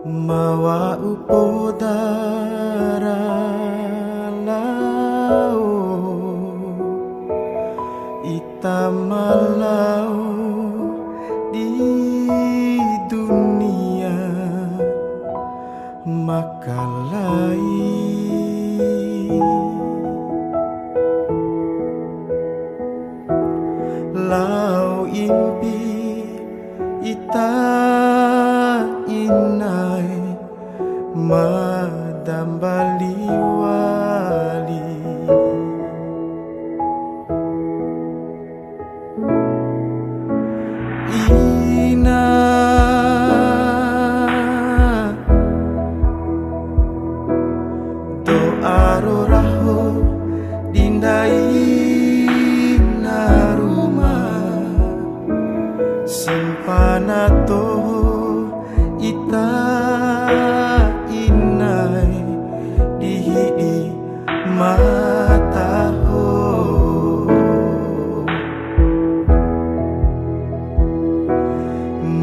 Mawa upo daralao itamalau di dunia makalai lau impi ita inai madambali wali ina doa roraho dindai na rumah simpanato ita inai dihidi mataho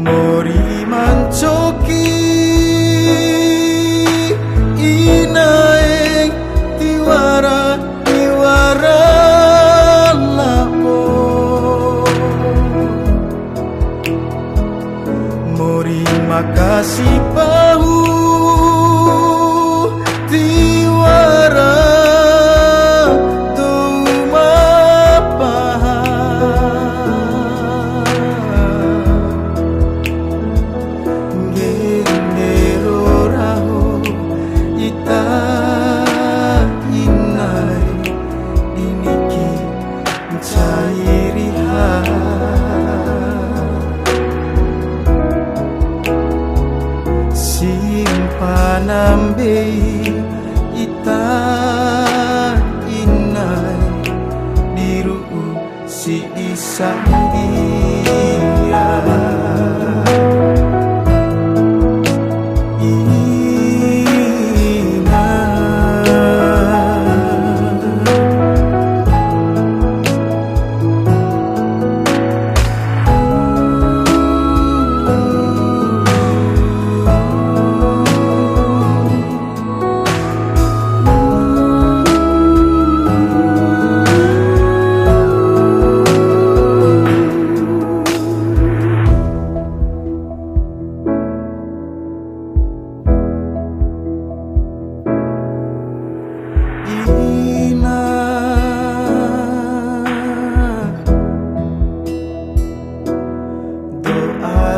mori mancoki inai tiwara lapo mori makasih bahu tiwara tuma paha gendero raho ita inai diniki cairiha simpanambe ita inai diru si isadia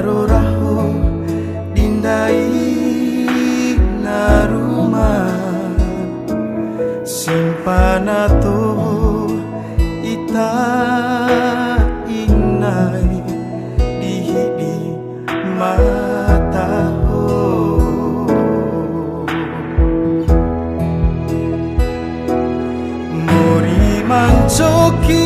roraho dindai na rumah simpanato ita inai dihidi mataho mori mancoki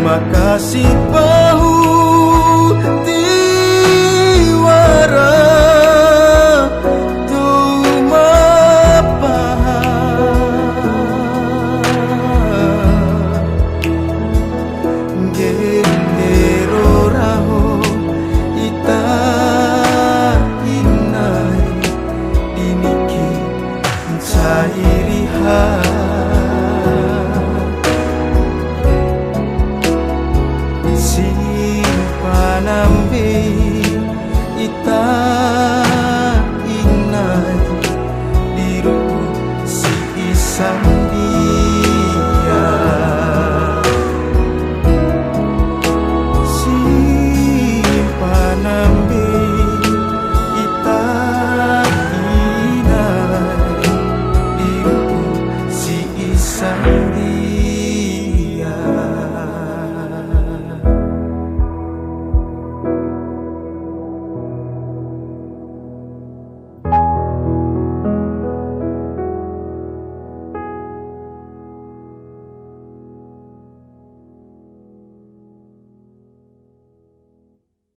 makasih.